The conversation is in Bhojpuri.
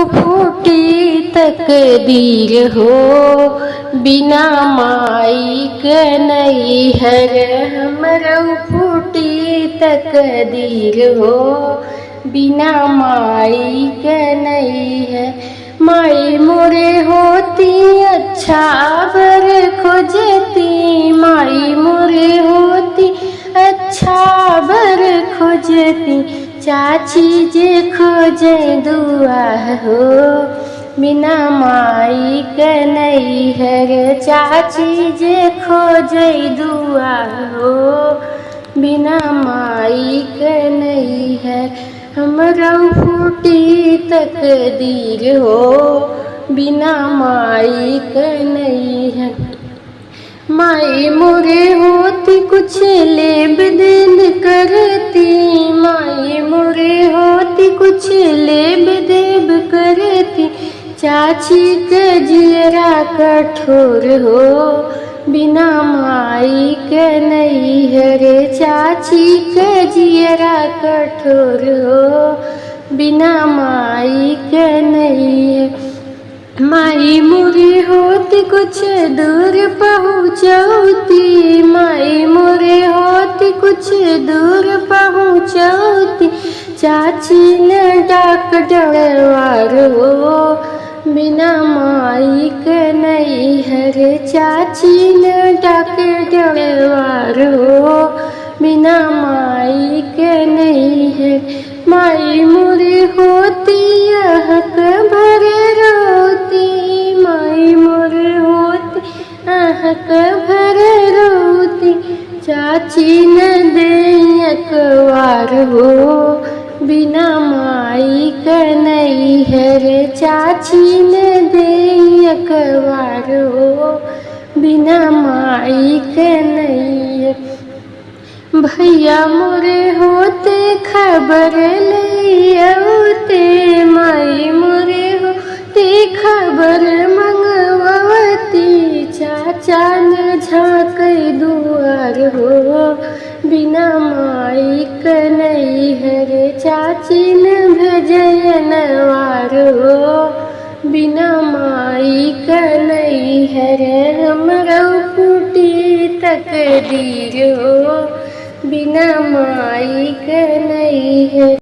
फूटी तकदीर हो, बिना माई के नैहर हमरो फूटी तकदीर हो, बिना माई के नैहर। माई मोरे होती अच्छा बर खोजती, माई मोरे होती अच्छा बर खोजती, चाची जे खोजे दुआ हो, बिना माई के नैहर। चाची जे खोजे दुआ हो, बिना माई के नैहर। हमरो फूटी तकदीर हो, बिना माई के नैहर। माई मोरे होती कुछ लेब देन करती, माई मोरे होती कुछ लेब देब करती, चाची के जियरा कठोर हो, बिना माई के नैहर। चाची के जियरा कठोर हो, बिना माई के नैहर। माई मोरे होती कुछ दूर पहुँचौती, माई मोरे होती कुछ दूर पहुँचौती, चाची ने डाक डरवार हो, बिना माई के नैहर। चाची ने डाक डरवार हो, बिना माई के नैहर। माई मोरे होती अहक भरे रोती, माई मोरे होती अहक भरे रोती, चाची न दे अकवार हो, बिना माई के नैहर। चाची न दे अकवार हो, बिना माई के नैहर। भैया मोरे होते खबर ले औते, माई मोरे होते खबर मंगवाती, चाचा न झाँकै दुआर हो, बिना माई के नैहर। चाची न भेजनवार हो, बिना माई के नैहर। हमरो फूटी तकदीर हो, बिना माई के नैहर।